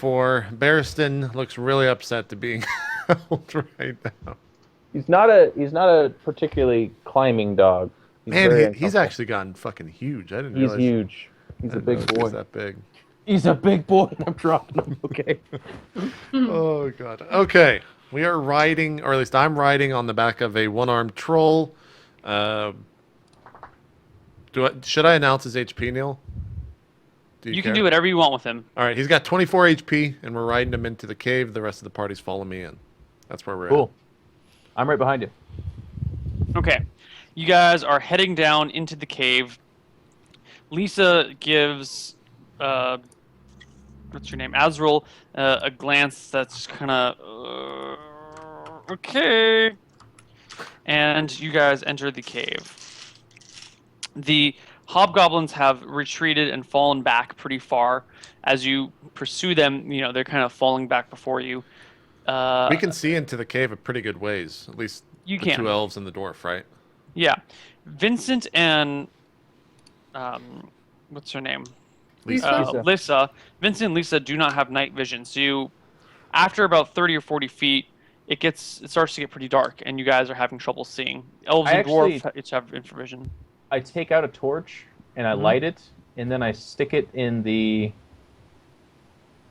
24. Barristan looks really upset to being held right now. He's not a particularly climbing dog. Man, he's actually gotten fucking huge. I didn't He's realize. huge. He's a big boy. He's that big. He's a big boy, and I'm dropping him. Okay. Oh god. Okay, we are riding, or at least I'm riding on the back of a one-armed troll. Should I announce his HP, Neil? You can do whatever you want with him. All right, he's got 24 HP, and we're riding him into the cave. The rest of the party's following me in. That's where we're Cool. I'm right behind you. Okay. You guys are heading down into the cave. Lisa gives, what's your name? Azrael, a glance that's kind of, okay. And you guys enter the cave. The hobgoblins have retreated and fallen back pretty far. As you pursue them, you know, they're kind of falling back before you. We can see into the cave a pretty good ways. At least the two elves and the dwarf, right? Yeah. Vincent and... what's her name? Lisa. Vincent and Lisa do not have night vision. So you, after about 30 or 40 feet, it starts to get pretty dark, and you guys are having trouble seeing. Elves and dwarves each have infravision. I take out a torch, and I light it, and then I stick it in the...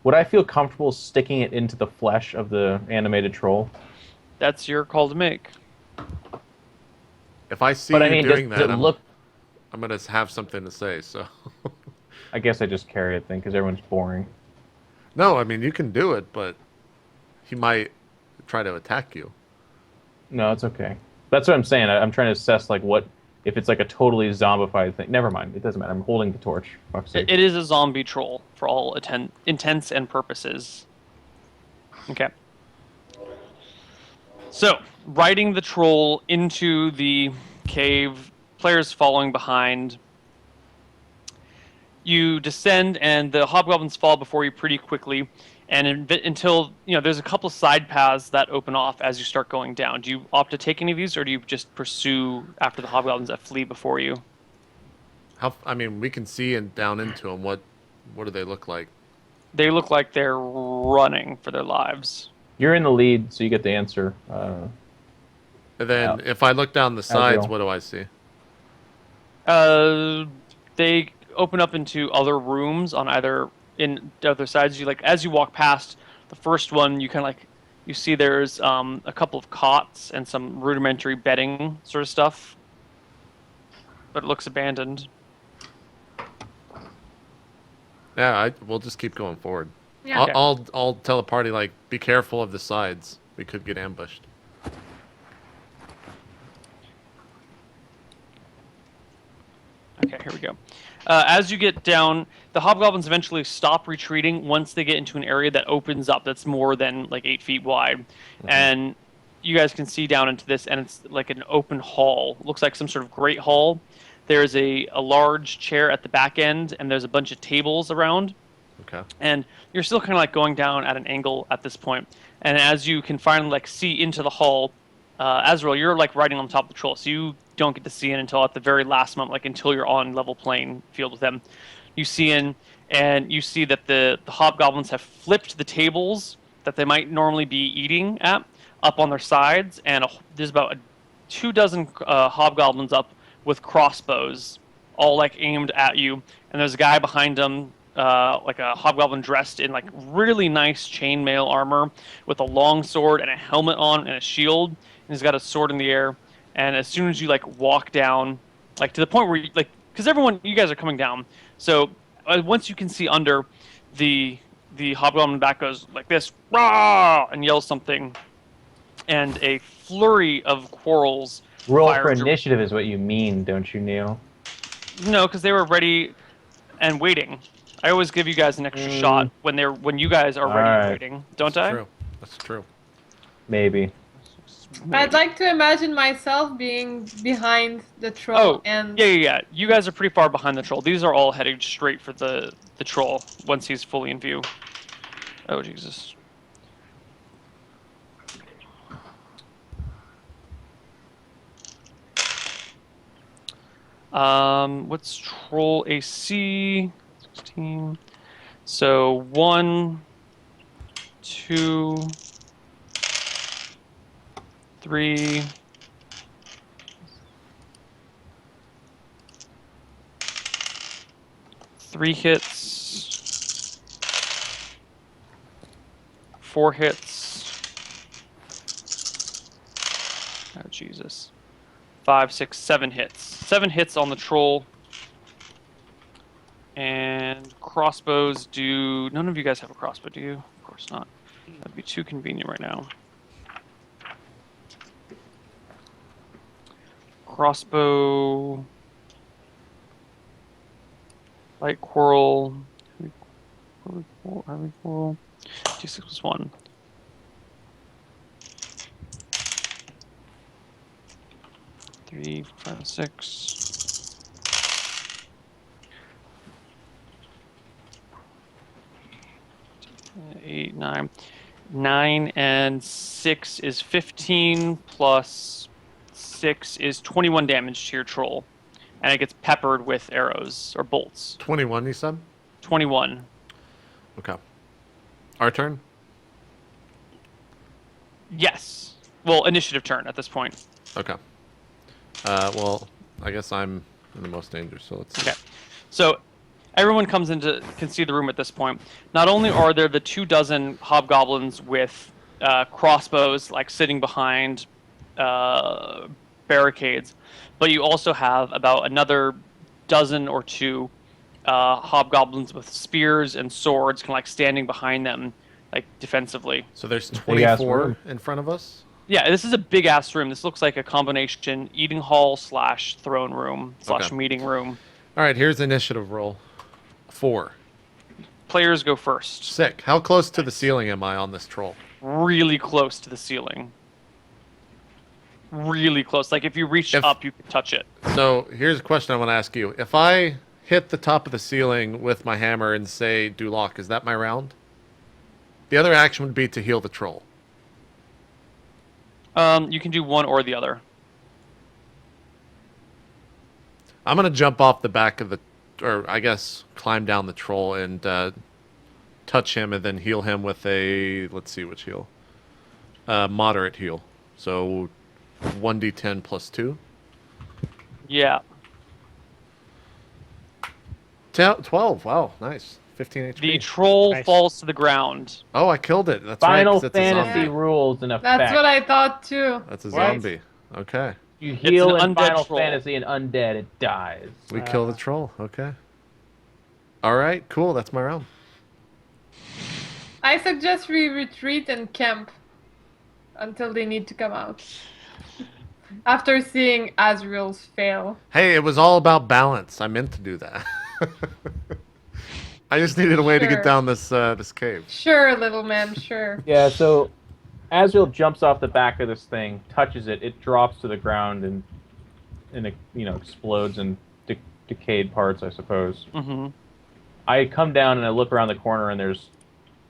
Would I feel comfortable sticking it into the flesh of the animated troll? That's your call to make. If I see you doing that, I'm going to have something to say, so... I guess I just carry it then, because everyone's boring. No, I mean, you can do it, but he might try to attack you. No, it's okay. That's what I'm saying. I'm trying to assess, like, what... If it's like a totally zombified thing. Never mind. It doesn't matter. I'm holding the torch. Fuck's sake. It is a zombie troll for all intents and purposes. Okay. So, riding the troll into the cave, players following behind. You descend, and the hobgoblins fall before you pretty quickly. And until, you know, there's a couple side paths that open off as you start going down. Do you opt to take any of these, or do you just pursue after the hobgoblins that flee before you? I mean, we can see down into them. What do they look like? They look like they're running for their lives. You're in the lead, so you get the answer. And then, if I look down the sides, what do I see? They open up into other rooms on either sides. As you walk past the first one, you kind of you see there's a couple of cots and some rudimentary bedding sort of stuff, but it looks abandoned. Yeah, we'll just keep going forward. Yeah. I'll tell the party, like, be careful of the sides. We could get ambushed. Okay, here we go. As you get down, the hobgoblins eventually stop retreating once they get into an area that opens up that's more than like 8 feet wide. Mm-hmm. And you guys can see down into this, and it's like an open hall. Looks like some sort of great hall. There's a large chair at the back end, and there's a bunch of tables around. Okay. And you're still kind of like going down at an angle at this point. And as you can finally like see into the hall, Azrael, you're like riding on top of the troll, so you don't get to see in until at the very last moment, like until you're on level playing field with them. You see in, and you see that the hobgoblins have flipped the tables that they might normally be eating at up on their sides, and there's about 24 hobgoblins up with crossbows, all like aimed at you. And there's a guy behind them, like a hobgoblin dressed in like really nice chainmail armor with a long sword and a helmet on and a shield, and he's got a sword in the air. And as soon as you like walk down, like to the point where you like, because you guys are coming down, so once you can see under, the hobgoblin back goes like this, rah, and yells something, and a flurry of quarrels. Roll for initiative is what you mean, don't you, Neil? No, because they were ready and waiting. I always give you guys an extra shot when you guys are ready and waiting, don't I? True. That's true. Maybe. I'd like to imagine myself being behind the troll. And Yeah. You guys are pretty far behind the troll. These are all heading straight for the troll once he's fully in view. Oh, Jesus. What's troll AC? 16. So 1 2, 3. 3 hits. 4 hits. Oh, Jesus. 5, 6, 7 hits. 7 hits on the troll. And crossbows do... None of you guys have a crossbow, do you? Of course not. That'd be too convenient right now. Crossbow... Light quarrel... Heavy quarrel... D6 plus 1. Three, 5, 6. 8, 9. 9 and 6 is 15 plus 6 is 21 damage to your troll. And it gets peppered with arrows or bolts. 21, you said? 21. Okay. Our turn? Yes. Well, initiative turn at this point. Okay. Well, I guess I'm in the most danger, so let's see. Okay. So everyone can see the room at this point. Not only are there the 24 hobgoblins with crossbows like sitting behind barricades, but you also have about another dozen or two hobgoblins with spears and swords kind of like standing behind them like defensively. So there's 24 in front of us? Yeah, this is a big ass room. This looks like a combination eating hall / throne room / meeting room. All right, here's the initiative roll. 4. Players go first. Sick. How close to the ceiling am I on this troll? Really close to the ceiling. Really close. Like if you reach up, you can touch it. So here's a question I want to ask you. If I hit the top of the ceiling with my hammer and say do lock, is that my round? The other action would be to heal the troll. You can do one or the other. I'm going to jump off the back of or I guess climb down the troll and touch him and then heal him with a, let's see which heal. Moderate heal. So 1d10 plus 2. Yeah. 12. Wow, nice. 15 HP. The troll falls to the ground. Oh, I killed it. That's Final right. 'Cause it's a Fantasy zombie. rules in effect. That's what I thought too. That's a zombie. Okay. You heal an in undead Final troll. Fantasy and undead, it dies. We kill the troll. Okay. All right. Cool. That's my round. I suggest we retreat and camp until they need to come out. After seeing Azrael's fail. Hey, it was all about balance. I meant to do that. I just needed a way to get down this this cave. Sure, little man, sure. Yeah, so Azrael jumps off the back of this thing, touches it, it drops to the ground and it, explodes in decayed parts, I suppose. Mm-hmm. I come down and I look around the corner and there's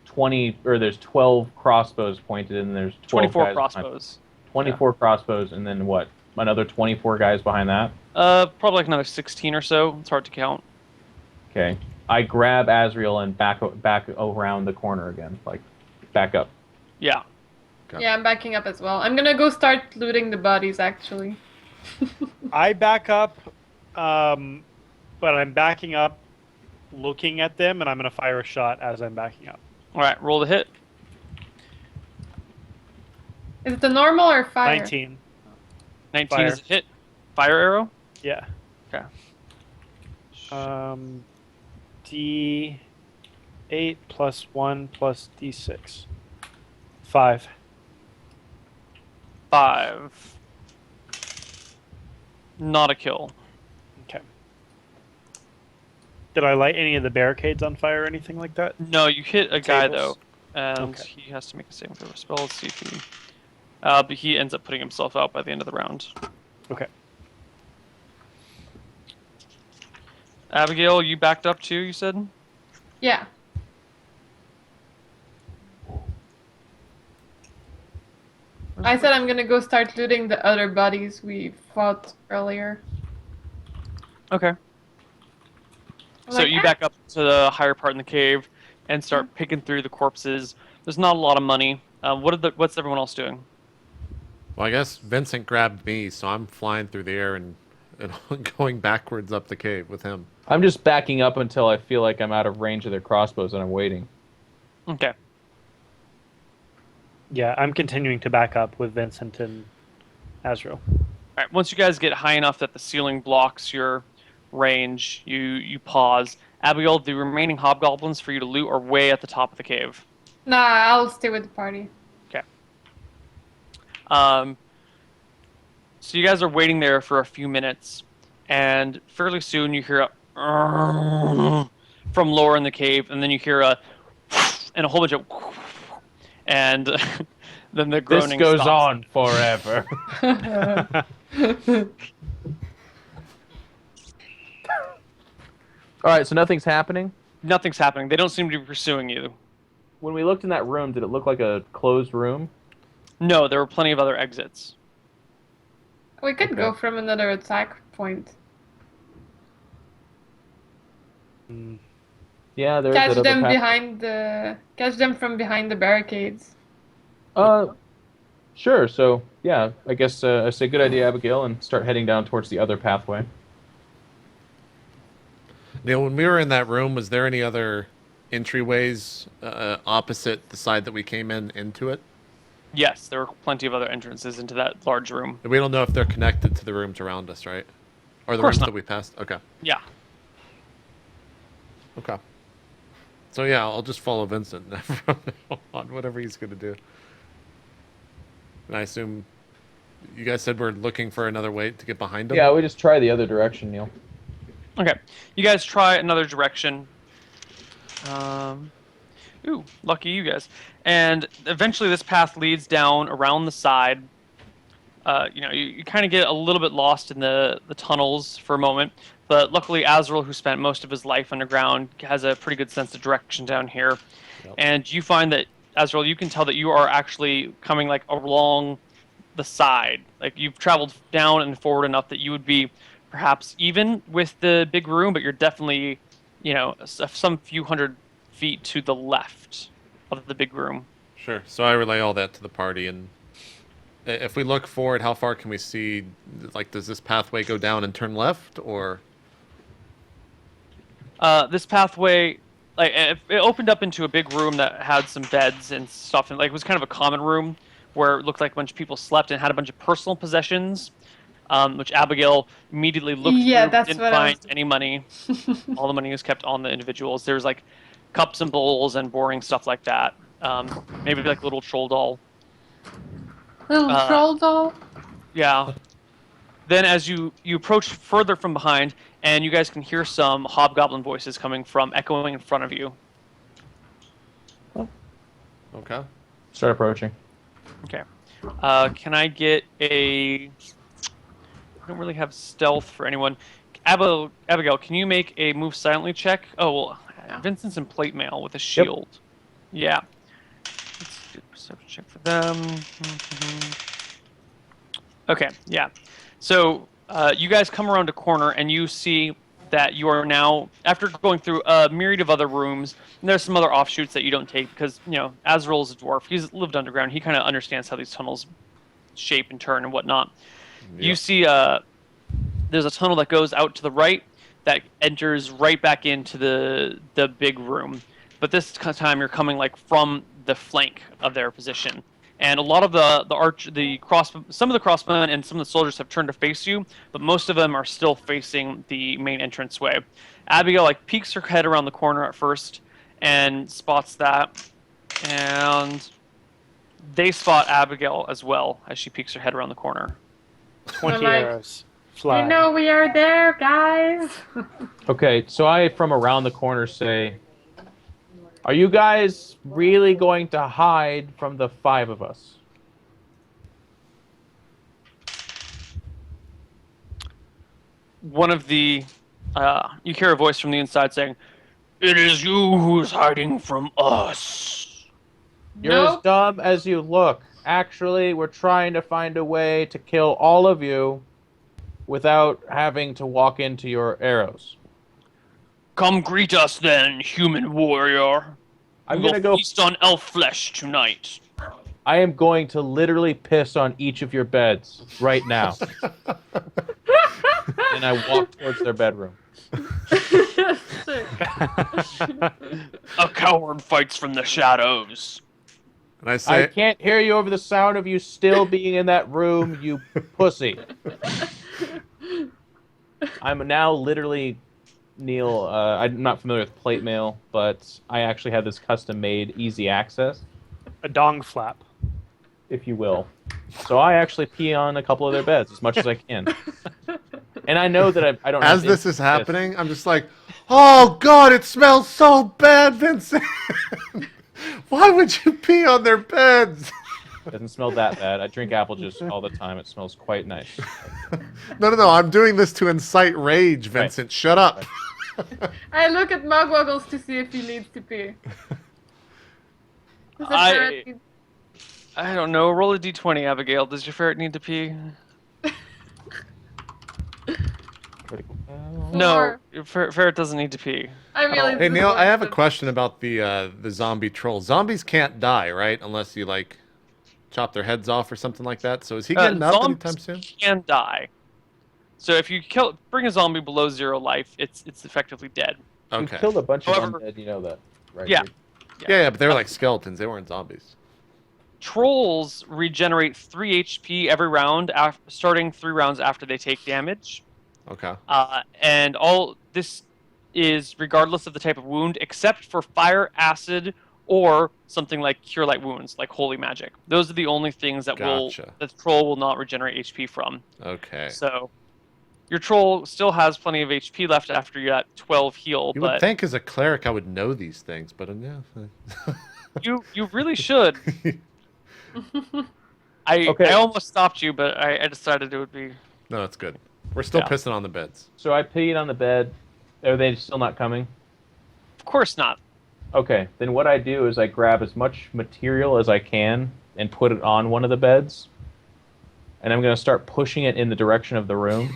12 crossbows pointed and there's 12 24 guys crossbows. 24 crossbows and then what? Another 24 guys behind that? Probably like another 16 or so. It's hard to count. Okay. I grab Azrael and back around the corner again, like back up. Yeah. Okay. Yeah, I'm backing up as well. I'm gonna go start looting the bodies, actually. I back up, but I'm backing up, looking at them, and I'm going to fire a shot as I'm backing up. All right, roll the hit. Is it the normal or fire? 19. 19 Fire. is a hit. Fire arrow? Yeah. Okay. D8 plus 1 plus D6. 5. 5. Not a kill. Okay. Did I light any of the barricades on fire or anything like that? No, you hit a guy, Tables. though. And Okay. he has to make a saving throw spell. Let's see if he... but he ends up putting himself out by the end of the round. Okay. Abigail, you backed up too, you said? Yeah. I said I'm gonna go start looting the other bodies we fought earlier. Okay. So Like, you back up to the higher part in the cave. and start picking through the corpses. There's not a lot of money. What's everyone else doing? Well, I guess Vincent grabbed me, so I'm flying through the air and going backwards up the cave with him. I'm just backing up until I feel like I'm out of range of their crossbows and I'm waiting. Okay. Yeah, I'm continuing to back up with Vincent and Azrael. All right. Once you guys get high enough that the ceiling blocks your range, you pause. Abigail, the remaining hobgoblins for you to loot are way at the top of the cave. Nah, I'll stay with the party. Okay. So you guys are waiting there for a few minutes, and fairly soon you hear a from lower in the cave, and then you hear a and a whole bunch of and then the groaning This goes stops. on forever. All right, so nothing's happening? Nothing's happening. They don't seem to be pursuing you. When we looked in that room, did it look like a closed room? No, there were plenty of other exits. We could Okay. go from another attack point. Yeah, there's Catch that other them path. catch them from behind the barricades. Sure. So, yeah, I guess I say good idea, Abigail, and start heading down towards the other pathway. Neil, when we were in that room, was there any other entryways opposite the side that we came into it? Yes, there were plenty of other entrances into that large room. And we don't know if they're connected to the rooms around us, right? Or the course rooms not. that we passed? Okay. Yeah. Okay. So yeah, I'll just follow Vincent from now on, whatever he's going to do. And I assume you guys said we're looking for another way to get behind him? Yeah, we just try the other direction, Neil. Okay. You guys try another direction. Ooh, lucky you guys. And eventually this path leads down around the side. You kind of get a little bit lost in the tunnels for a moment. But luckily Azrael, who spent most of his life underground, has a pretty good sense of direction down here. Yep. And you find that, Azrael, you can tell that you are actually coming like along the side. Like you've traveled down and forward enough that you would be perhaps even with the big room, but you're definitely, some few hundred feet to the left of the big room. Sure. So I relay all that to the party, and if we look forward, how far can we see? Like, does this pathway go down and turn left, or? This pathway, it opened up into a big room that had some beds and stuff, and it was kind of a common room where it looked like a bunch of people slept and had a bunch of personal possessions, which Abigail immediately looked Yeah, through, that's didn't what I find was- any money. All the money was kept on the individuals. There was like cups and bowls and boring stuff like that. Maybe like a little troll doll. Little troll doll. Yeah. Then as you approach further from behind, and you guys can hear some hobgoblin voices echoing in front of you. Okay. Start approaching. Okay. Can I get I don't really have stealth for anyone. Abigail, can you make a move silently check? Oh, well, Vincent's in plate mail with a shield. Yeah. Let's do a perception check for them. Okay, yeah. So you guys come around a corner and you see that you are now, after going through a myriad of other rooms, and there's some other offshoots that you don't take because, Azrael's a dwarf. He's lived underground. He kind of understands how these tunnels shape and turn and whatnot. Yeah. You see there's a tunnel that goes out to the right that enters right back into the big room. But this time you're coming like from the flank of their position. And a lot of some of the crossbowmen and some of the soldiers have turned to face you, but most of them are still facing the main entranceway. Abigail peeks her head around the corner at first and spots that, and they spot Abigail as well as she peeks her head around the corner. 20 I'm like, arrows fly. You know we are there, guys. Okay, so I, from around the corner, say, are you guys really going to hide from the 5 of us? One of the you hear a voice from the inside saying, "It is you who's hiding from us." You're Nope. as dumb as you look. Actually, we're trying to find a way to kill all of you without having to walk into your arrows. Come greet us then, human warrior. I'm gonna go. Feast on elf flesh tonight. I am going to literally piss on each of your beds right now. And I walk towards their bedroom. Sick. A coward fights from the shadows. And I I say, can't hear you over the sound of you still being in that room, you pussy. I'm now literally, Neal, I'm not familiar with plate mail, but I actually have this custom-made easy access, A dong flap. if you will. So I actually pee on a couple of their beds as much as I can. And I know that I don't have as to this is piss. happening, I'm just like, oh God, it smells so bad, Vincent. Why would you pee on their beds? It doesn't smell that bad. I drink apple juice all the time. It smells quite nice. No. I'm doing this to incite rage, Vincent. Shut up. I look at Mugwuggles to see if he needs to pee. Does the ferret need- I don't know. Roll a d20, Abigail. Does your ferret need to pee? No, Four. your ferret doesn't need to pee. I'm really Hey Neil, I have a disappointed. question about the zombie troll. Zombies can't die, right? Unless you like chop their heads off or something like that. So is he getting up Zombies anytime soon? can die. So if you bring a zombie below 0 life, it's effectively dead. You Okay. killed a bunch of However- undead, you know that, right? Yeah. dude? Yeah, but they were like skeletons. They weren't zombies. Trolls regenerate 3 HP every round, starting 3 rounds after they take damage. Okay. And all this is regardless of the type of wound, except for fire, acid, or something like cure light wounds, like holy magic. Those are the only things that Gotcha. the troll will not regenerate HP from. Okay. So your troll still has plenty of HP left after you got 12 heal, You would but think as a cleric I would know these things, but yeah. you really should. I Okay. almost stopped you, but I decided it would be. No, that's good. We're still Yeah. pissing on the beds. So I peed on the bed. Are they still not coming? Of course not. Okay, then what I do is I grab as much material as I can and put it on one of the beds. And I'm going to start pushing it in the direction of the room.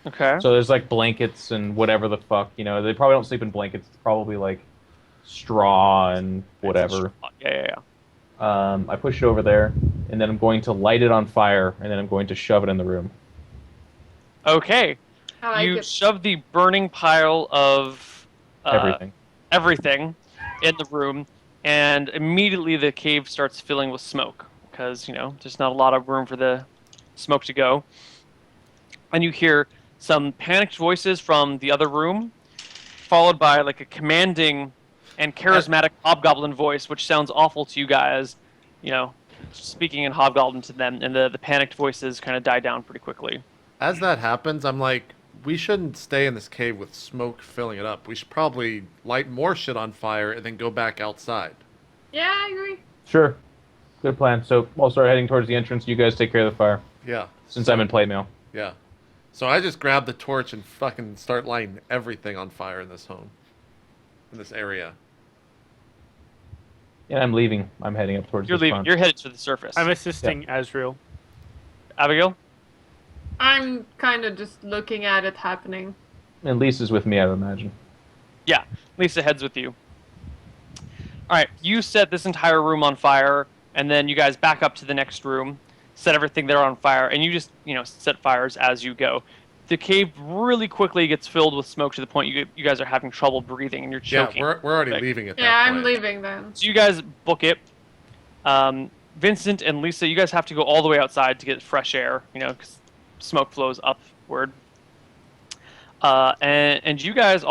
Okay. So there's like blankets and whatever the fuck, you know. They probably don't sleep in blankets. It's probably like straw and whatever. Yeah. I push it over there, and then I'm going to light it on fire, and then I'm going to shove it in the room. Okay. I like You it. shove the burning pile of Everything. in the room, and immediately the cave starts filling with smoke because there's not a lot of room for the smoke to go. And you hear some panicked voices from the other room, followed by like a commanding and charismatic hobgoblin voice, which sounds awful to you guys, speaking in hobgoblin to them, and the panicked voices kind of die down pretty quickly. As that happens, I'm like, we shouldn't stay in this cave with smoke filling it up. We should probably light more shit on fire and then go back outside. Yeah, I agree. Sure. Good plan. So I'll start heading towards the entrance. You guys take care of the fire, Yeah. since I'm in play mail. Yeah. So I just grab the torch and fucking start lighting everything on fire in this home. In this area. And I'm leaving. I'm heading up towards You're the leaving. front. You're headed to the surface. I'm assisting Azrael. Abigail? I'm kind of just looking at it happening. And Lisa's with me, I would imagine. Yeah, Lisa heads with you. All right, you set this entire room on fire, and then you guys back up to the next room, set everything there on fire, and you just, set fires as you go. The cave really quickly gets filled with smoke to the point you guys are having trouble breathing and you're choking. Yeah, we're already Like- leaving at that Yeah, point. I'm leaving then. So you guys book it. Vincent and Lisa, you guys have to go all the way outside to get fresh air, because smoke flows upward. And you guys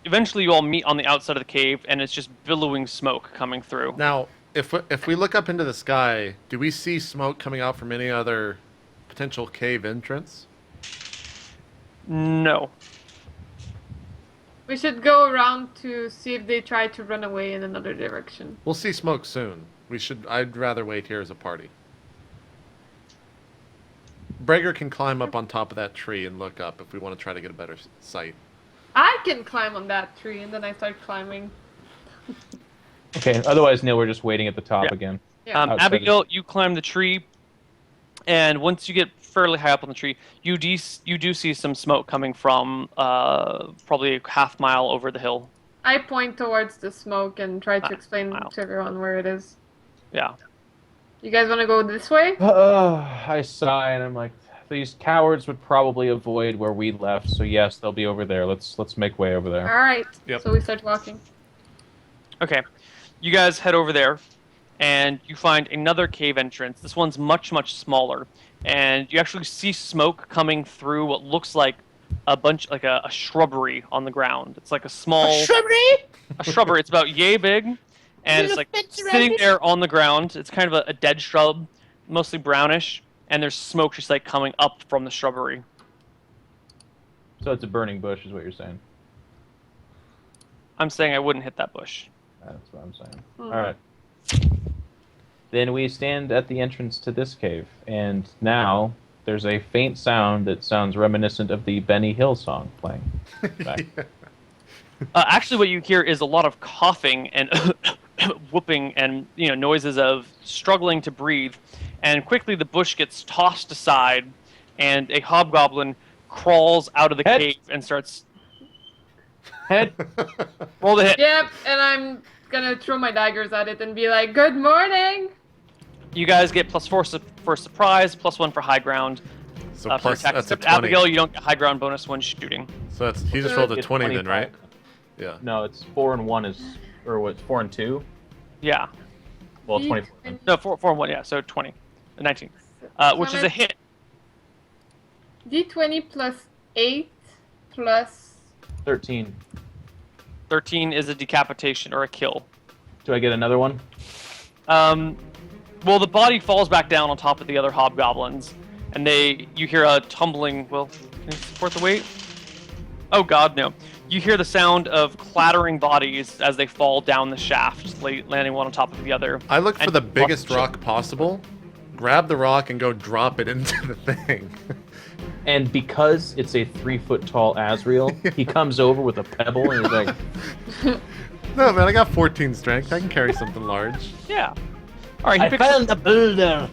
eventually you all meet on the outside of the cave, and it's just billowing smoke coming through. Now, if we look up into the sky, do we see smoke coming out from any other potential cave entrance? No. We should go around to see if they try to run away in another direction. We'll see smoke soon. I'd rather wait here as a party. Brager can climb up on top of that tree and look up if we want to try to get a better sight. I can climb on that tree, and then I start climbing. Okay, otherwise, Neil, we're just waiting at the top Yeah. again. Yeah. Outside Abigail, you climb the tree, and once you get fairly high up on the tree, you do see some smoke coming from probably a half mile over the hill. I point towards the smoke and try to explain wow. to everyone where it is. Yeah. You guys want to go this way? I sigh and I'm like, these cowards would probably avoid where we left, so yes, they'll be over there. Let's make way over there. All right. Yep. So we start walking. Okay. You guys head over there, and you find another cave entrance. This one's much, much smaller, and you actually see smoke coming through what looks like a bunch, like a shrubbery on the ground. It's like a small a shrubbery. It's about yay big, and it's like sitting there on the ground. It's kind of a dead shrub, mostly brownish, and there's smoke just like coming up from the shrubbery. So it's a burning bush, is what you're saying. I'm saying I wouldn't hit that bush. That's what I'm saying. All right. Then we stand at the entrance to this cave, and now there's a faint sound that sounds reminiscent of the Benny Hill song playing. Back. Actually, what you hear is a lot of coughing and whooping and noises of struggling to breathe. And quickly the bush gets tossed aside, and a hobgoblin crawls out of the Head. cave and starts. Head. Roll the hit. Yep, and I'm gonna throw my daggers at it and be like, "Good morning." You guys get +4 for surprise, +1 for high ground. So For plus, attack. that's a Except 20. Abigail, you don't get high ground bonus when shooting. So that's, he just rolled a It's 20 then, 25. right? Yeah. No, it's 4 and 1 is, or what's 4 and 2? Yeah. Well, 24. Then. No, 4 and 1, yeah, so 20. 19. Which is a hit. D20 plus 8 plus. 13. 13 is a decapitation or a kill. Do I get another one? Well, the body falls back down on top of the other hobgoblins, and you hear a tumbling. Well, can you support the weight? Oh God, no! You hear the sound of clattering bodies as they fall down the shaft, landing one on top of the other. I look for And the biggest rock possible, grab the rock, and go drop it into the thing. And because it's a 3-foot tall Asriel, he comes over with a pebble and he's like, No, man, I got 14 strength. I can carry something large. Yeah. All right. He I picks found the boulder.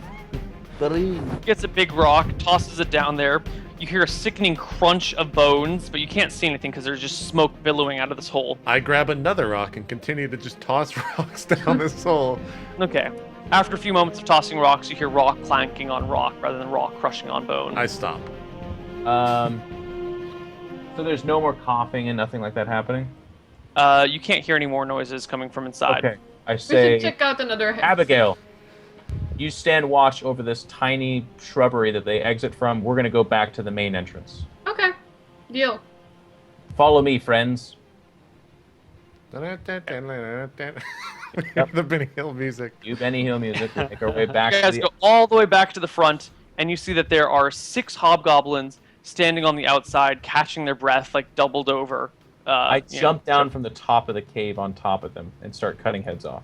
gets a big rock, tosses it down there. You hear a sickening crunch of bones, but you can't see anything because there's just smoke billowing out of this hole. I grab another rock and continue to just toss rocks down this hole. Okay. After a few moments of tossing rocks, you hear rock clanking on rock rather than rock crushing on bone. I stop. So there's no more coughing and nothing like that happening? You can't hear any more noises coming from inside. Okay. I We should say, check out another hex. Abigail, you stand watch over this tiny shrubbery that they exit from. We're going to go back to the main entrance. Okay. Deal. Follow me, friends. The Benny Hill music. You Benny Hill music. We make our way back You to guys the... go all the way back to the front, and you see that there are 6 hobgoblins standing on the outside, catching their breath, like doubled over. I jump down from the top of the cave on top of them and start cutting heads off.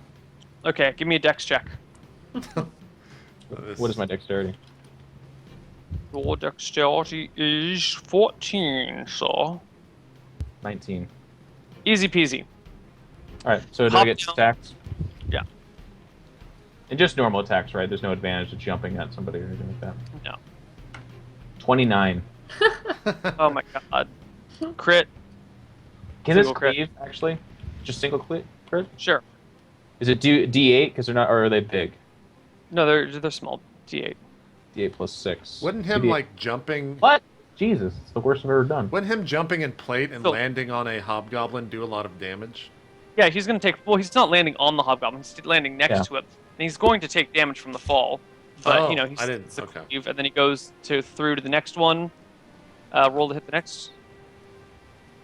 Okay, give me a dex check. What is my dexterity? Your dexterity is 14, so 19. easy peasy. All right, so do I Hop get down. attacks? Yeah. And just normal attacks, right? There's no advantage to jumping at somebody or anything like that. No. 29. Oh my god. Crit. Can this Single crit. cleave, actually? Just single crit? Sure. Is it D8 because they're not, or are they big? No, they're small. D8. D8 plus 6. Wouldn't him, 2D8. like, jumping... What? Jesus, it's the worst I've ever done. Wouldn't him jumping in plate and So- landing on a hobgoblin do a lot of damage? Yeah, he's going to take... Well, he's not landing on the hobgoblin. He's landing next Yeah. to it. And he's going to take damage from the fall. But, Oh, he's I didn't- it's a okay. cleave, and then he goes through to the next one. Roll to hit the next.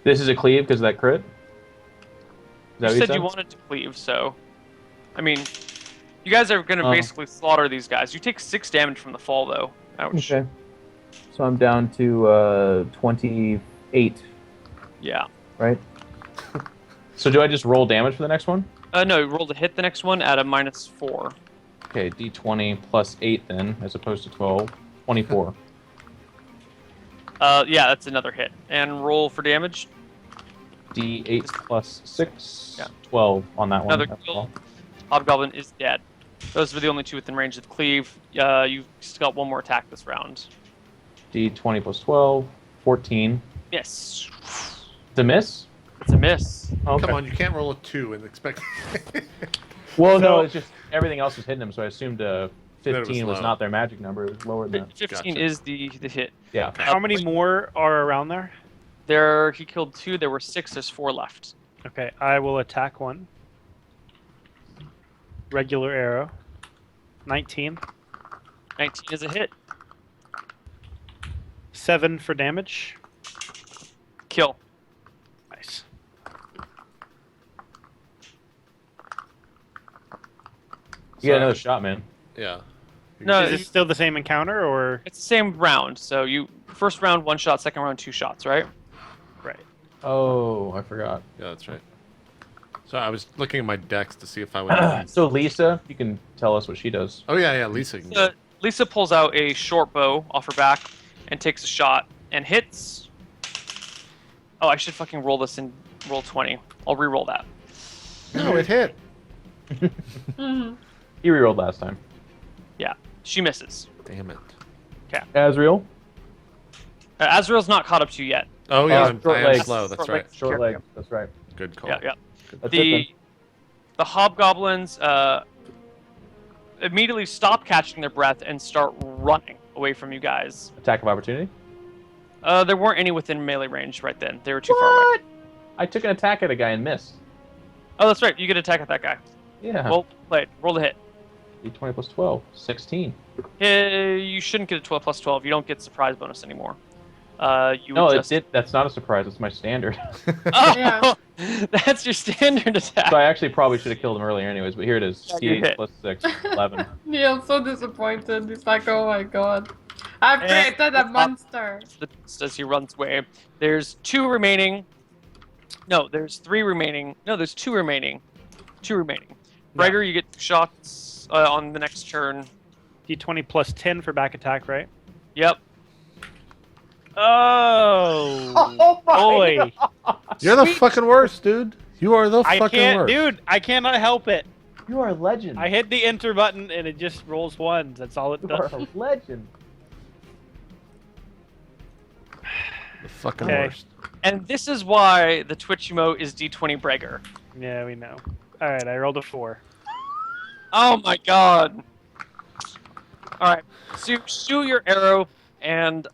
This is a cleave because of that crit? Is that You what said you wanted to cleave, so... I mean, you guys are going to Oh. basically slaughter these guys. You take 6 damage from the fall, though. Ouch. Okay. So I'm down to 28, Yeah. right? So do I just roll damage for the next one? No, roll to hit the next one at a -4. Okay, D20 plus 8 then, as opposed to 12. 24. Yeah, that's another hit. And roll for damage. D8 plus 6. Yeah. 12 on that one. Another That's kill. all. Hobgoblin is dead. Those were the only 2 within range of the cleave. You've just got one more attack this round. D20 plus 12. 14. Yes. The miss? That's a miss. Okay. Come on, you can't roll a 2 and expect. Well, no, So- it's just everything else was hitting him, so I assumed 15 was low. not their magic number. It was lower than that. 15 Gotcha. is the hit. Yeah. How many more are around there? He killed 2. There were 6. There's 4 left. Okay, I will attack one. Regular arrow. 19. 19 is a hit. 7 for damage. Kill. Nice. You got another shot, man. Yeah. No, Is it still the same encounter, or? it's the same round. So first round 1 shot, second round 2 shots, right? Right. Oh, I forgot. Yeah, that's right. So I was looking at my decks to see if I would. So Lisa, you can tell us what she does. Oh yeah, Lisa. Can Lisa pulls out a short bow off her back and takes a shot and hits. Oh, I should fucking roll this and roll 20. I'll re-roll that. No, it hit. Mhm. He rerolled last time. Yeah, she misses. Damn it. Azriel, Azrael's not caught up to you yet. Oh yeah, short I am legs. slow. That's Short right. legs. short leg. That's right. Good call. Yeah, yeah. That's it, The hobgoblins immediately stop catching their breath and start running away from you guys. then. Attack of opportunity. There weren't any within melee range right then. They were too far away. I took an attack at a guy and missed. Oh, that's right. You get to attack at that guy. Yeah. Well played. Roll the hit. D20 plus 12. 16. You shouldn't get a 12 plus 12. You don't get surprise bonus anymore. You No, would it just... did. That's not a surprise. It's my standard. Oh, Yeah. that's your standard attack. So I actually probably should have killed him earlier anyways, but here it is. Yeah, you D8 hit. plus 6. 11. Neil's so disappointed. He's like, oh my god. I've And- created a monster. As he runs away. There's 2 remaining. No, there's 3 remaining. No, there's 2 remaining. 2 remaining. Brighter, you get 2 shots on the next turn. D20 plus 10 for back attack, right? Yep. Oh, boy. You're the fucking worst, dude. You are the I fucking can't, worst. dude. I cannot help it. You are a legend. I hit the enter button and it just rolls ones. That's all it You are does. a legend. The fucking Okay. worst. And this is why the Twitch emote is D20 Brager. Yeah, we know. All right, I rolled a 4. Oh my god. Alright, so you shoot your arrow, and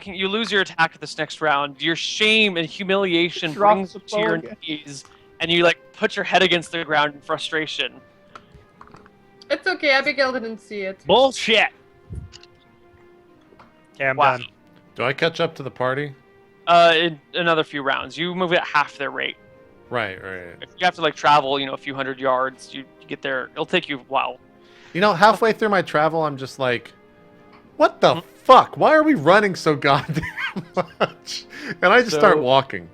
you lose your attack this next round. Your shame and humiliation Drop brings the you to your bow again. knees, and you put your head against the ground in frustration. It's okay, Abigail didn't see it. Bullshit. Okay, I'm Wow. done. Do I catch up to the party? In another few rounds. You move at half their rate. Right. If you have to travel, a few hundred yards, you get there. It'll take you a while. You know, halfway through my travel, I'm just like, what the fuck? Why are we running so goddamn much? And I just start So- walking.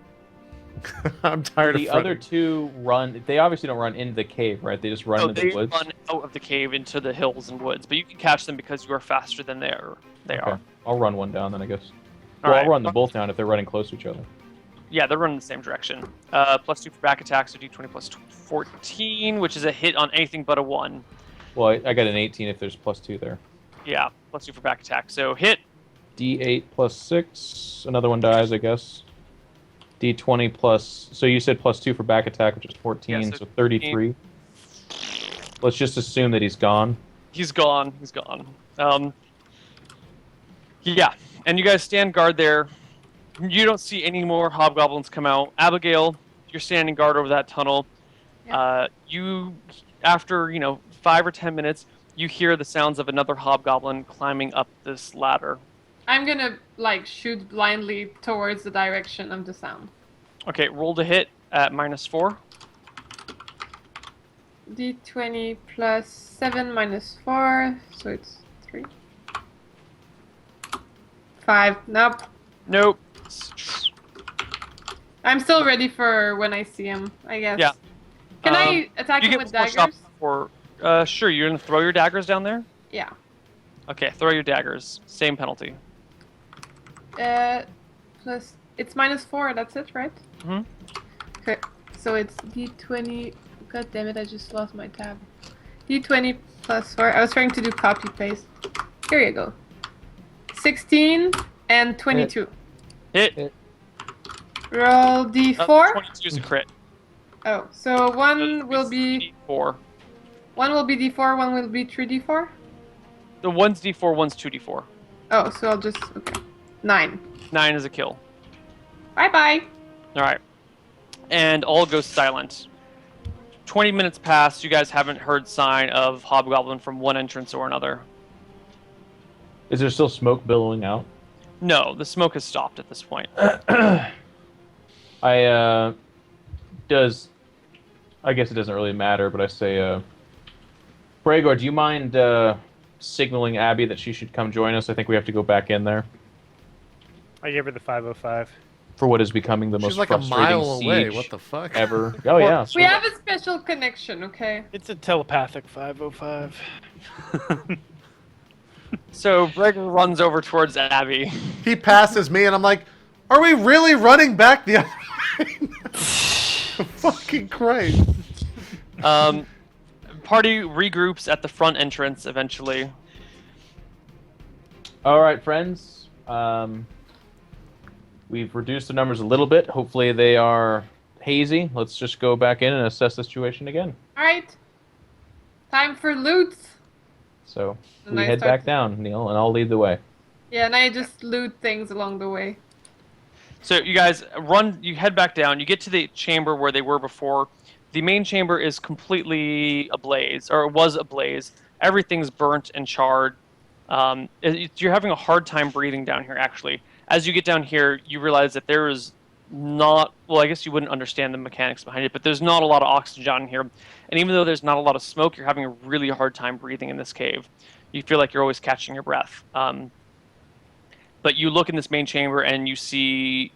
I'm tired The of other running. 2 run. They obviously don't run into the cave, right? They just run into They the woods. run out of the cave into the hills and woods, but you can catch them because you are faster than they are. Okay. I'll run one down then, I guess. All Well, right. I'll run them both down if they're running close to each other. Yeah, they're running the same direction. +2 for back attack, so D20 plus 14, which is a hit on anything but a 1. Well, I got an 18 if there's plus 2 there. Yeah, +2 for back attack. So hit. D8 plus 6. Another one dies, I guess. D20 plus. So you said plus 2 for back attack, which is 14, Yeah, so so 33. Let's just assume that he's gone. He's gone. Yeah, and you guys stand guard there. You don't see any more hobgoblins come out. Abigail, you're standing guard over that tunnel. You, after 5 or 10 minutes, you hear the sounds of another hobgoblin climbing up this ladder. I'm gonna shoot blindly towards the direction of the sound. Okay, roll to hit at -4. D20 plus 7 minus 4, so it's 3. 5. Nope. Nope. I'm still ready for when I see him, I guess. Yeah. Can I attack You him get with 4 shots daggers? before. Sure. You're gonna throw your daggers down there. Yeah. Okay, throw your daggers. Same penalty. Plus, it's -4, that's it, right? Mhm. Okay, so it's D20. God damn it, I just lost my tab. D20 plus 4. I was trying to do copy paste. Here you go. 16 and 22. Hit. Hit. Roll d4. 22 is a crit. Oh, so one will be D4. one will be d4, one will be 3d4. The one's D4, one's 2D4. Oh, so I'll just okay. 9. 9 is a kill. Bye bye. All right. And all goes silent. 20 minutes pass. You guys haven't heard sign of Hobgoblin from one entrance or another. Is there still smoke billowing out? No, the smoke has stopped at this point. I guess it doesn't really matter, but I say, Bregor, do you mind signaling Abby that she should come join us? I think we have to go back in there I gave her the 505. for what is becoming the She's most like a frustrating mile away. siege What the fuck? ever. Oh yeah, We have a special connection, okay? It's a telepathic 505. So Gregor runs over towards Abby. He passes me, and I'm like, "Are we really running back the other way?" Fucking Christ. Party regroups at the front entrance eventually. All right, friends. We've reduced the numbers a little bit. Hopefully they are hazy. Let's just go back in and assess the situation again. Alright. Time for loot. So we Nice head start. back down, Neil, and I'll lead the way. Yeah, and I just loot things along the way. So you guys you head back down, you get to the chamber where they were before. The main chamber is completely ablaze, or it was ablaze. Everything's burnt and charred. You're having a hard time breathing down here, actually. As you get down here, you realize that there is not, well, I guess you wouldn't understand the mechanics behind it, but there's not a lot of oxygen down here. And even though there's not a lot of smoke, you're having a really hard time breathing in this cave. You feel like you're always catching your breath. But you look in this main chamber and you see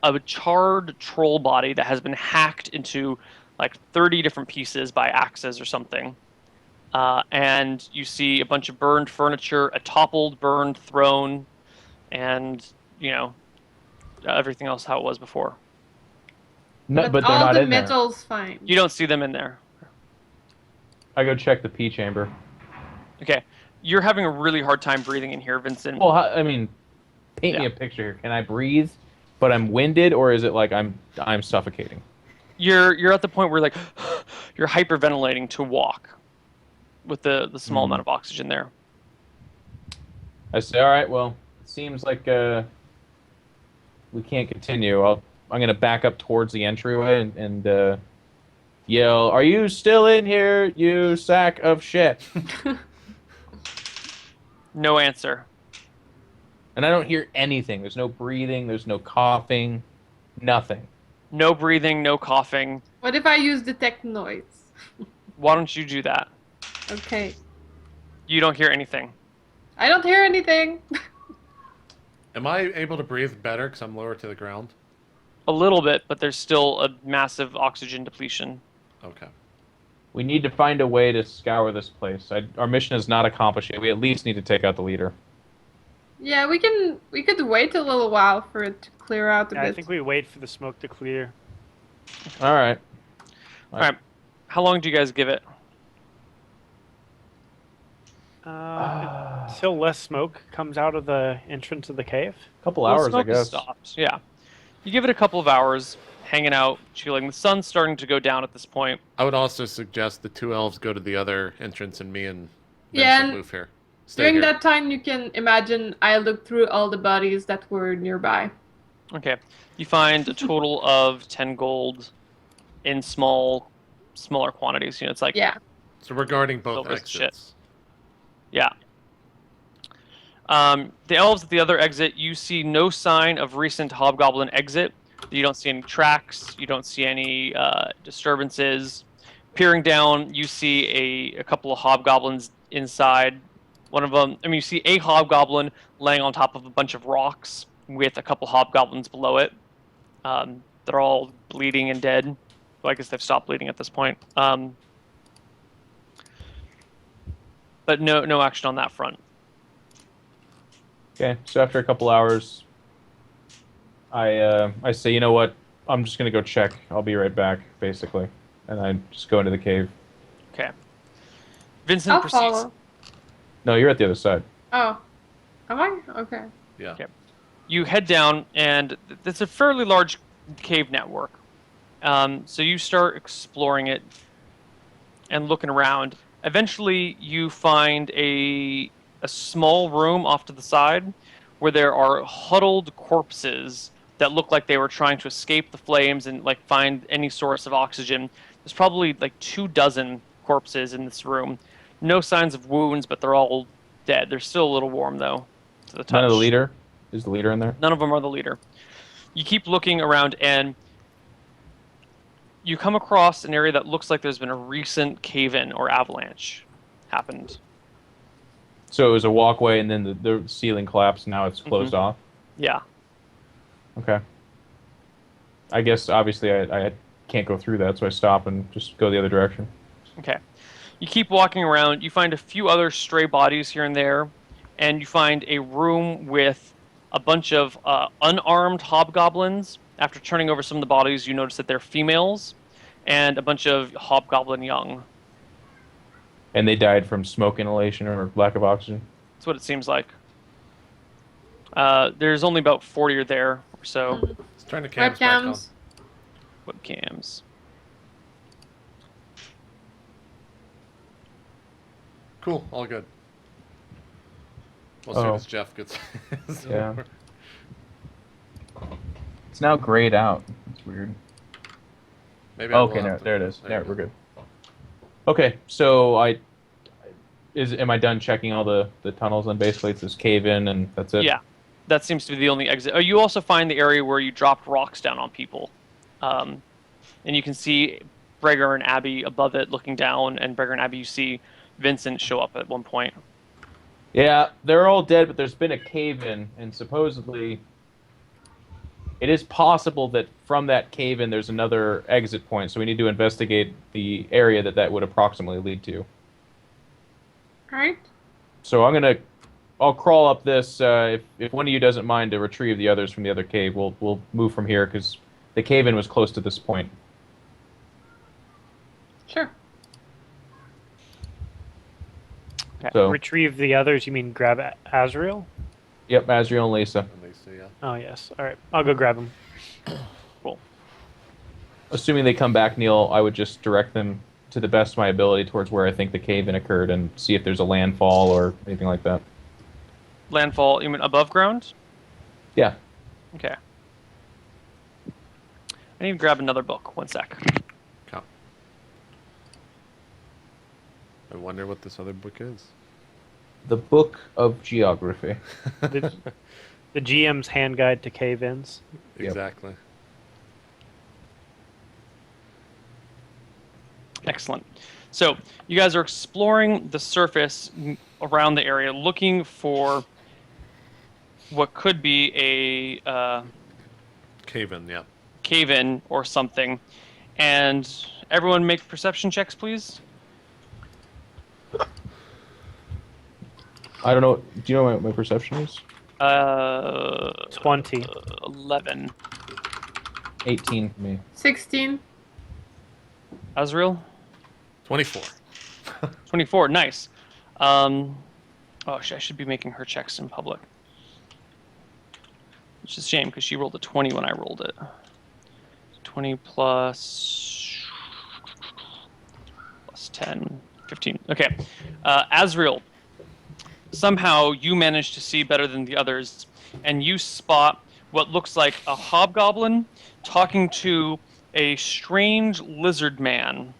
a charred troll body that has been hacked into like 30 different pieces by axes or something. And you see a bunch of burned furniture, a toppled, burned throne, and, everything else how it was before. No, but they're all not the in there. metal's fine. You don't see them in there. I go check the P chamber. Okay. You're having a really hard time breathing in here, Vincent. Well, I mean, paint me Yeah. a picture here. Can I breathe, but I'm winded, or is it like I'm suffocating? You're at the point where you're hyperventilating to walk with the small amount of oxygen there. I say, all right, well, it seems like we can't continue. I'm going to back up towards the entryway and yell, "Are you still in here, you sack of shit?" No answer. And I don't hear anything. There's no breathing. There's no coughing. Nothing. No breathing, no coughing. What if I use detect noise? Why don't you do that? Okay. You don't hear anything. I don't hear anything. Am I able to breathe better because I'm lower to the ground? A little bit, but there's still a massive oxygen depletion. Okay. We need to find a way to scour this place. Our mission is not accomplished yet. We at least need to take out the leader. Yeah, we could wait a little while for it to clear out a Yeah, bit. I think we wait for the smoke to clear. All right. All right. How long do you guys give it? Until less smoke comes out of the entrance of the cave. Couple Well, hours, I smoke has guess. stopped. Yeah. You give it a couple of hours, hanging out, chilling. The sun's starting to go down at this point. I would also suggest the two elves go to the other entrance and me and Yeah, Vincent and move here. Stay During here. that time, you can imagine I looked through all the bodies that were nearby. Okay. You find a total of 10 gold in smaller quantities. It's like, Yeah. So we're guarding both Silver's exits. shit. Yeah. The elves at the other exit, you see no sign of recent hobgoblin exit. You don't see any tracks. You don't see any disturbances. Peering down, you see a couple of hobgoblins inside. One of them, you see a hobgoblin laying on top of a bunch of rocks with a couple hobgoblins below it. They're all bleeding and dead. Well, I guess they've stopped bleeding at this point. But no action on that front. Okay, so after a couple hours, I say, you know what? I'm just gonna go check. I'll be right back, basically, and I just go into the cave. Okay. Vincent I'll proceeds. follow. No, you're at the other side. Oh. Am I? Okay. Yeah. Okay. You head down, and it's a fairly large cave network. So you start exploring it and looking around. Eventually, you find a small room off to the side where there are huddled corpses that look like they were trying to escape the flames and like find any source of oxygen. There's probably like 24 corpses in this room. No signs of wounds, but they're all dead. They're still a little warm though to the touch. None of the leader? Is the leader in there? None of them are the leader. You keep looking around and you come across an area that looks like there's been a recent cave-in or avalanche happened. So it was a walkway, and then the ceiling collapsed, and now it's closed off? Yeah. Okay. I guess, obviously, I can't go through that, so I stop and just go the other direction. Okay. You keep walking around. You find a few other stray bodies here and there, and you find a room with a bunch of unarmed hobgoblins. After turning over some of the bodies, you notice that they're females, and a bunch of hobgoblin young. And they died from smoke inhalation or lack of oxygen? That's what it seems like. There's only about 40 there or so. Let's turn the cams back on. Webcams. Webcams. Cool, all good. Well, as soon as Jeff gets... Yeah. It's now grayed out. It's weird. Maybe I will Okay, have to- there it is. there Yeah, you go. we're good. Okay, so am I done checking all the tunnels? And basically, it's this cave in, and that's it. Yeah, that seems to be the only exit. Oh, you also find the area where you dropped rocks down on people, and you can see Bregar and Abby above it looking down, and Bregar and Abby, you see Vincent show up at one point. Yeah, they're all dead, but there's been a cave in, and supposedly it is possible that from that cave in there's another exit point. So we need to investigate the area that would approximately lead to. Alright. So I'll crawl up this. If one of you doesn't mind to retrieve the others from the other cave, we'll move from here because the cave-in was close to this point. Sure. Okay. So Retrieve the others, you mean grab Azrael? yep, Azrael and Lisa. At least, yeah. Oh, yes. All right. I'll go grab him. Cool. Assuming they come back, Neil, I would just direct them to the best of my ability towards where I think the cave-in occurred and see if there's a landfall or anything like that. Landfall, you mean above ground? Yeah. Okay. I need to grab another book. One sec. Come. I wonder what this other book is. The Book of Geography. The GM's hand guide to cave-ins. Yep. Exactly. Excellent. So you guys are exploring the surface around the area, looking for what could be a Cave-in, yeah. cave-in or something. And everyone make perception checks, please. I don't know. Do you know what my perception is? 20. 11. 18 for me. 16. Azrael? 24. 24. Nice. I should be making her checks in public. Which is a shame because she rolled a 20 when I rolled it. 20 plus 10, 15. Okay. Azrael, somehow you manage to see better than the others, and you spot what looks like a hobgoblin talking to a strange lizard man